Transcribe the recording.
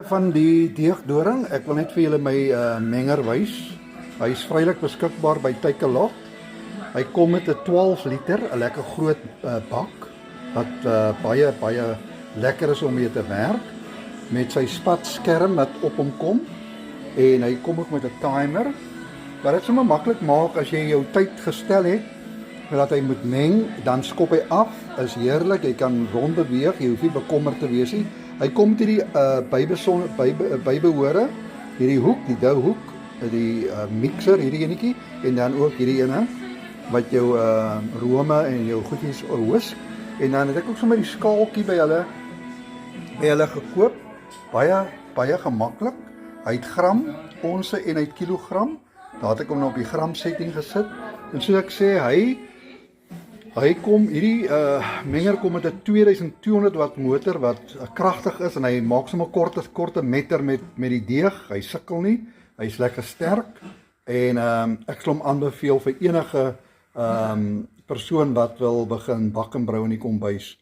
Van die deegdoring, ek wil net vir julle my menger wys. Hy is vrylik beskikbaar by Takealot. Hy kom met 'n 12 liter, 'n lekker groot bak wat baie lekker is om mee te werk met sy spatskerm wat op hom kom en hy kom ook met 'n timer. Wat dit sommer maklik maak as jy jou tyd gestel het dat hy moet meng, dan skop hy af. Is heerlik, jy kan rond beweeg, jy hoef nie bekommerd te wees nie. Hy kom met hierdie bybehore, hierdie hoek, die douhoek, die mixer, hierdie enetjie, en dan ook hierdie ene wat jou rome en jou goedjies whisk. En dan het ek ook sommer die skaaltjie by hulle gekoop. Baie gemaklik. Hy het gram, onsse en hy het kilogram. Daar het ek hom nou op die gram setting gesit. En so ek sê, hy kom, hierdie menger kom met 'n 2200 watt motor wat kragtig is en hy maak sommer korte meter met die deeg. Hy sukkel nie. Hy's lekker sterk en ek sal hom aanbeveel vir enige persoon wat wil begin bak en brou in die kombuis.